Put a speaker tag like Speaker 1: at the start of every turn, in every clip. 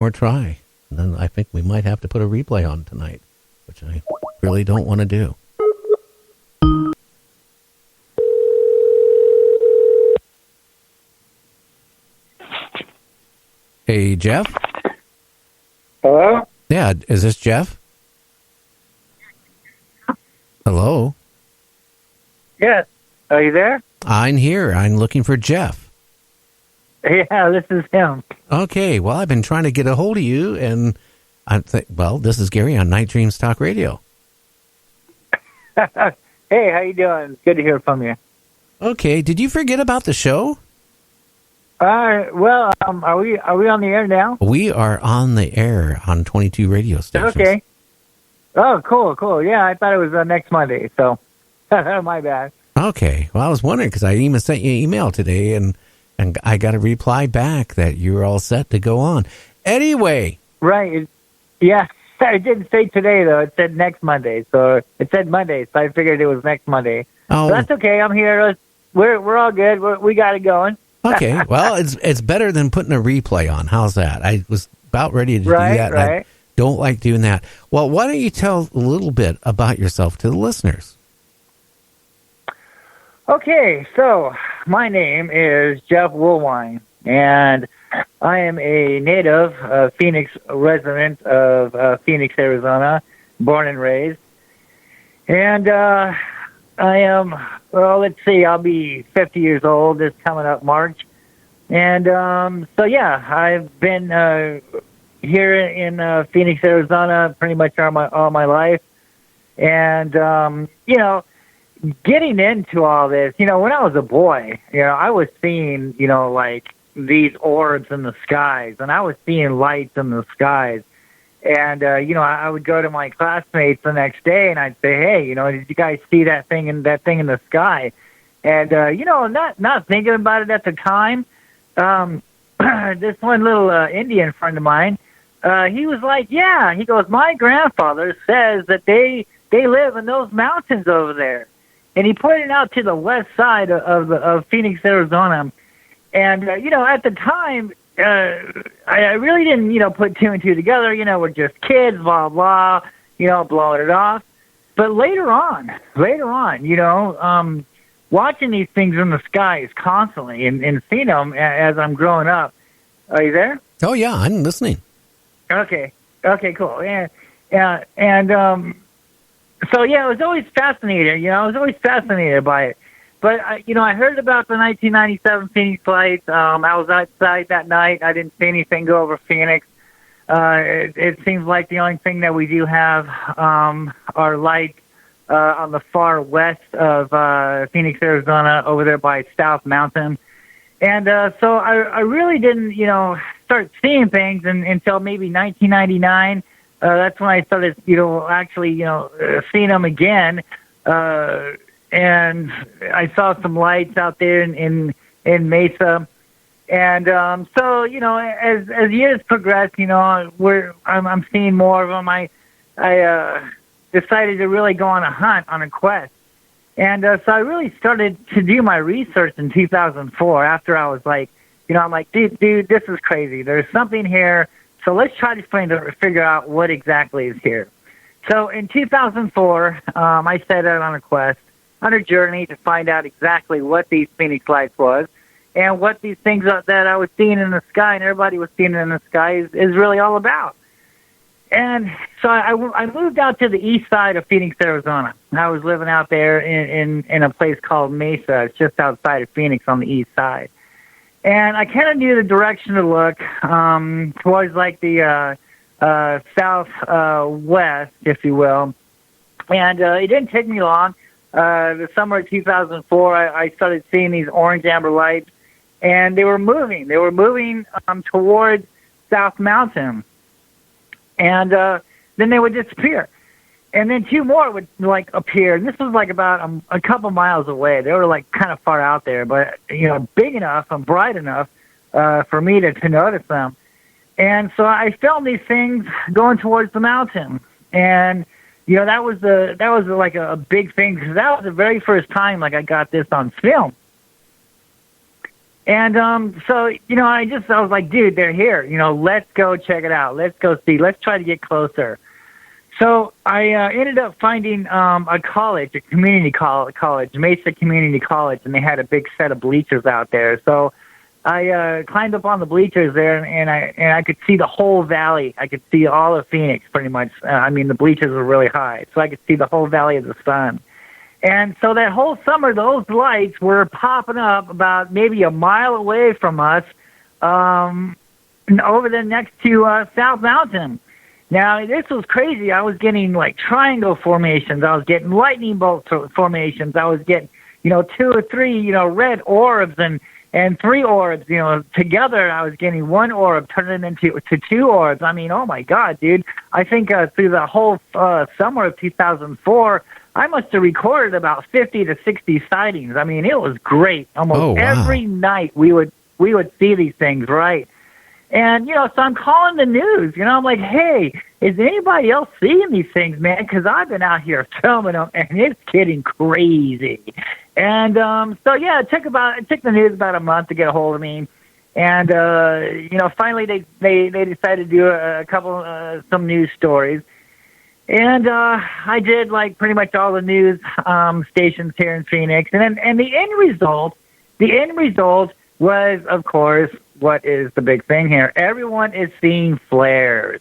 Speaker 1: more try. And then I think we might have to put a replay on tonight, which I really don't want to do. Hey, Jeff?
Speaker 2: Hello?
Speaker 1: Yeah, is this Jeff? Hello?
Speaker 2: Yes. Are you there?
Speaker 1: I'm here. I'm looking for Jeff.
Speaker 2: Yeah, this is him.
Speaker 1: Okay, well, I've been trying to get a hold of you, and this is Gary on Night Dreams Talk Radio.
Speaker 2: Hey, how you doing? Good to hear from you.
Speaker 1: Okay, did you forget about the show?
Speaker 2: Are we on the air now?
Speaker 1: We are on the air on 22 radio stations.
Speaker 2: Okay. Oh, cool. Yeah, I thought it was next Monday, so my bad.
Speaker 1: Okay, well, I was wondering because I even sent you an email today, and I got a reply back that you're all set to go on. Anyway.
Speaker 2: Right. Yeah, it didn't say today, though. It said next Monday. So it said Monday, so I figured it was next Monday.
Speaker 1: Oh.
Speaker 2: So that's okay. I'm here. We're all good. We got it going.
Speaker 1: Okay. Well, it's better than putting a replay on. How's that? I was about ready to do that.
Speaker 2: Right.
Speaker 1: I don't like doing that. Well, why don't you tell a little bit about yourself to the listeners?
Speaker 2: Okay, so my name is Jeff Wooline, and I am a native Phoenix resident of Phoenix, Arizona, born and raised. And I am, let's see, I'll be 50 years old this coming up March. And I've been here in Phoenix, Arizona pretty much all my life. And, getting into all this, when I was a boy, I was seeing, like these orbs in the skies, and I was seeing lights in the skies. And, I would go to my classmates the next day and I'd say, hey, did you guys see that thing in the sky? And, not thinking about it at the time, this one little Indian friend of mine, he was like, yeah, he goes, my grandfather says that they live in those mountains over there. And he pointed out to the west side of Phoenix, Arizona. And, at the time, I really didn't, put two and two together. We're just kids, blah, blah, blowing it off. But later on, watching these things in the skies constantly and seeing them as I'm growing up. Are you there?
Speaker 1: Oh, yeah, I'm listening.
Speaker 2: Okay, cool. Yeah. And, so, yeah, I was always fascinated. I was always fascinated by it. But, I heard about the 1997 Phoenix lights. I was outside that night. I didn't see anything go over Phoenix. It seems like the only thing that we do have are lights on the far west of Phoenix, Arizona, over there by South Mountain. And so I really didn't, start seeing things until maybe 1999. That's when I started, seeing them again. And I saw some lights out there in Mesa. And so, as years progress, I'm seeing more of them. I decided to really go on a quest. And so I really started to do my research in 2004 after I was like, I'm like, dude, this is crazy. There's something here. So let's try to figure out what exactly is here. So in 2004, I set out on a quest, on a journey to find out exactly what these Phoenix lights was and what these things that I was seeing in the sky and everybody was seeing in the sky is really all about. And so I moved out to the east side of Phoenix, Arizona. I was living out there in a place called Mesa. It's just outside of Phoenix on the east side. And I kind of knew the direction to look towards like the southwest, if you will. And it didn't take me long. The summer of 2004, I started seeing these orange amber lights, and they were moving. They were moving towards South Mountain. And then they would disappear. And then two more would, like, appear. And this was, like, about a couple miles away. They were, like, kind of far out there, but, big enough and bright enough for me to notice them. And so I filmed these things going towards the mountain. And, that was like a big thing because that was the very first time, like, I got this on film. And so, I was like, dude, they're here. Let's go check it out. Let's go see. Let's try to get closer. So I ended up finding a college, a community college, Mesa Community College, and they had a big set of bleachers out there. So I climbed up on the bleachers there, and I could see the whole valley. I could see all of Phoenix pretty much. The bleachers were really high, so I could see the whole Valley of the Sun. And so that whole summer, those lights were popping up about maybe a mile away from us, over there next to South Mountain. Now, this was crazy. I was getting like triangle formations. I was getting lightning bolt formations. I was getting, 2 or 3, red orbs and 3 orbs, together. I was getting 1 orb turning into 2 orbs. Oh my God, dude. I think through the whole summer of 2004, I must have recorded about 50 to 60 sightings. It was great. Almost every night we would see these things, right? And, so I'm calling the news. I'm like, hey, is anybody else seeing these things, man? Because I've been out here filming them, and it's getting crazy. And so, yeah, it took the news about a month to get a hold of me. And, finally they decided to do a couple, some news stories. And I did, like, pretty much all the news stations here in Phoenix. And the end result was, of course, what is the big thing here? Everyone is seeing flares.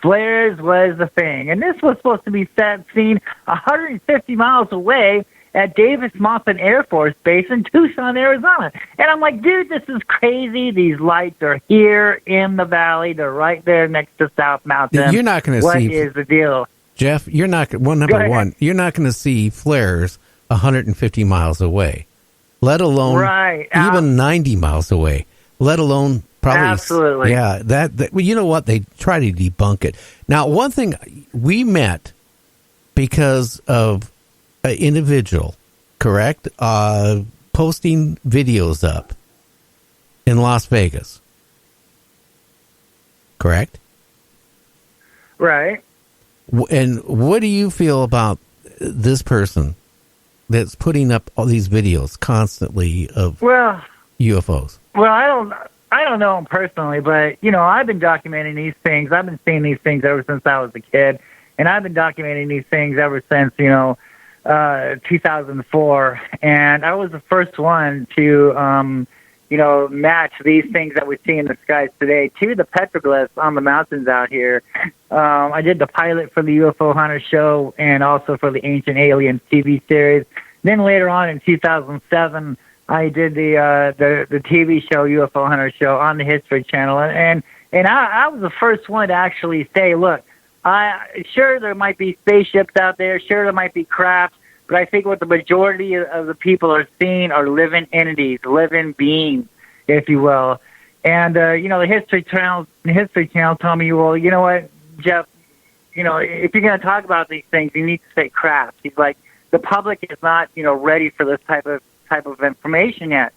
Speaker 2: Flares was the thing. And this was supposed to be seen 150 miles away at Davis-Monthan Air Force Base in Tucson, Arizona. And I'm like, dude, this is crazy. These lights are here in the valley. They're right there next to South Mountain.
Speaker 1: You're not going to see... What
Speaker 2: is the deal?
Speaker 1: Jeff, you're not... Number one, you're not going to see flares 150 miles away, let alone even 90 miles away. Let alone probably... Absolutely. Yeah, that well, you know what? They try to debunk it. Now, one thing, we met because of an individual, correct? Posting videos up in Las Vegas. Correct?
Speaker 2: Right.
Speaker 1: And what do you feel about this person that's putting up all these videos constantly of UFOs?
Speaker 2: Well, I don't know him personally, but, I've been documenting these things. I've been seeing these things ever since I was a kid, and I've been documenting these things ever since, 2004, and I was the first one to, match these things that we see in the skies today to the petroglyphs on the mountains out here. I did the pilot for the UFO Hunter show and also for the Ancient Aliens TV series. Then later on in 2007, I did the TV show, UFO Hunter show, on the History Channel, and I was the first one to actually say, look, sure there might be spaceships out there, sure there might be crafts, but I think what the majority of the people are seeing are living entities, living beings, if you will. And the History Channel told me, well, you know what, Jeff, if you're going to talk about these things, you need to say crafts. He's like, the public is not, ready for this type of information yet.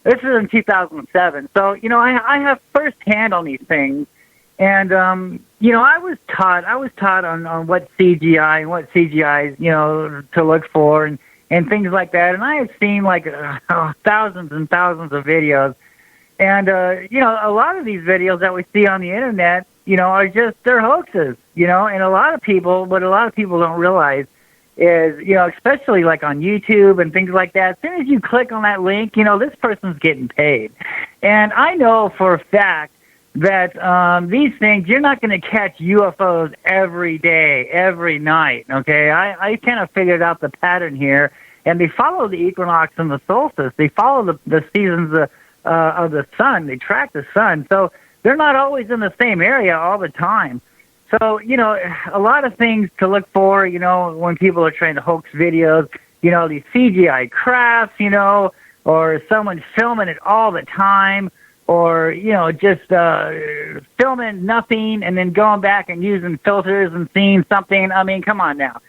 Speaker 2: This is in 2007. So, I have firsthand on these things. And, I was taught on what CGI and what CGI, to look for and things like that. And I have seen like thousands and thousands of videos. And, a lot of these videos that we see on the internet, they're hoaxes, and what a lot of people don't realize is, especially like on YouTube and things like that, as soon as you click on that link, this person's getting paid. And I know for a fact that these things, you're not going to catch UFOs every day, every night, okay? I kind of figured out the pattern here, and they follow the equinox and the solstice. They follow the seasons of the sun. They track the sun. So they're not always in the same area all the time. So, a lot of things to look for, when people are trying to hoax videos, these CGI crafts, or someone filming it all the time, or, just filming nothing and then going back and using filters and seeing something. I mean, come on now.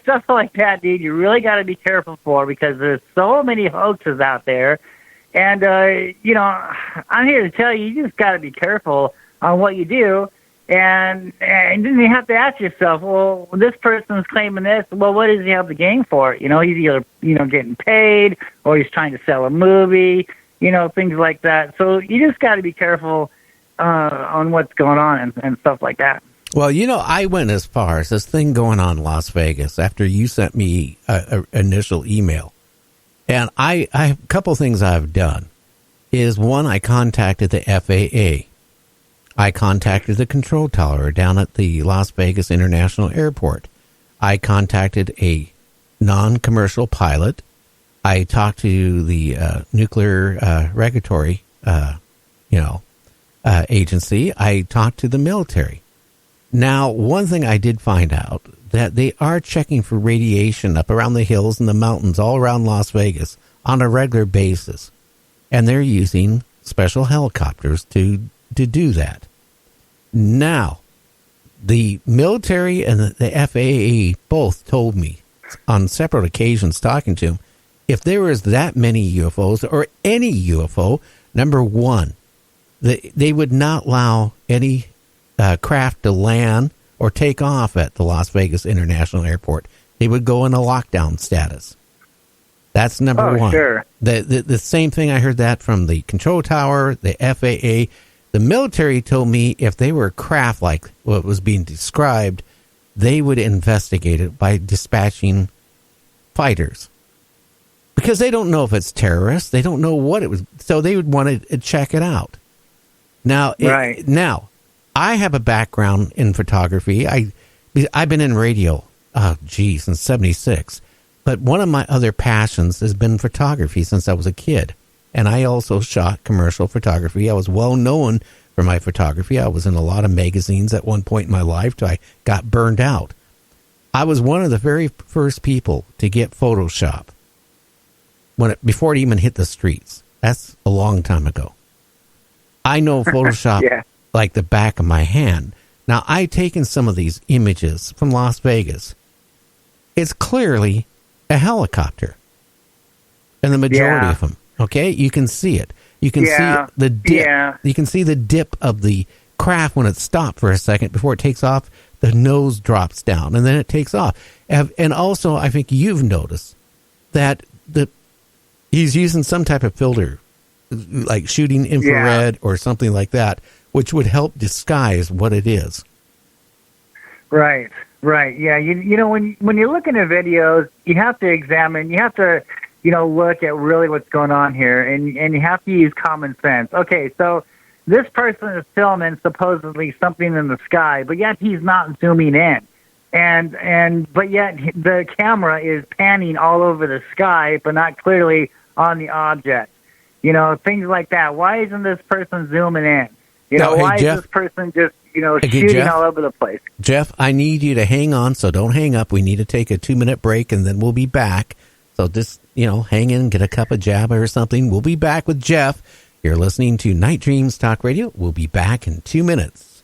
Speaker 2: Stuff like that, dude, you really got to be careful for, because there's so many hoaxes out there. And, I'm here to tell you, you just got to be careful on what you do. And then you have to ask yourself, well, this person's claiming this. Well, what does he have to gain for it? He's either, getting paid, or he's trying to sell a movie. things like that. So you just got to be careful on what's going on and stuff like that.
Speaker 1: Well, I went as far as this thing going on in Las Vegas after you sent me an initial email. And I a couple things I've done is, one, I contacted the FAA. I contacted the control tower down at the Las Vegas International Airport. I contacted a non-commercial pilot. I talked to the nuclear regulatory, agency. I talked to the military. Now, one thing I did find out, that they are checking for radiation up around the hills and the mountains all around Las Vegas on a regular basis. And they're using special helicopters to do that. Now, the military and the FAA both told me on separate occasions talking to them, if there was that many UFOs or any UFO, number one, they would not allow any craft to land or take off at the Las Vegas International Airport. They would go in a lockdown status. That's number one. Sure. The same thing, I heard that from the control tower, the FAA. The military told me if they were craft like what was being described, they would investigate it by dispatching fighters. Because they don't know if it's terrorists. They don't know what it was. So they would want to check it out. Now, now, I have a background in photography. I've been in radio, since 76. But one of my other passions has been photography since I was a kid. And I also shot commercial photography. I was well known for my photography. I was in a lot of magazines at one point in my life till I got burned out. I was one of the very first people to get Photoshop before it even hit the streets. That's a long time ago. I know Photoshop like the back of my hand. Now, I've taken some of these images from Las Vegas. It's clearly a helicopter. And the majority of them. Okay, you can see it. You can see the dip. Yeah. You can see the dip of the craft when it stopped for a second before it takes off. The nose drops down and then it takes off. And also, I think you've noticed that he's using some type of filter, like shooting infrared or something like that, which would help disguise what it is.
Speaker 2: Right. Yeah, when you're looking at videos, you have to examine. You have to. Look at really what's going on here, and you have to use common sense. Okay, so this person is filming supposedly something in the sky, but yet he's not zooming in, but yet the camera is panning all over the sky, but not clearly on the object. Things like that. Why isn't this person zooming in? Why is this person just shooting Jeff, all over the place?
Speaker 1: Jeff, I need you to hang on, so don't hang up. We need to take a 2-minute break, and then we'll be back. So just, hang in, get a cup of Java or something. We'll be back with Jeff. You're listening to Night Dreams Talk Radio. We'll be back in 2 minutes.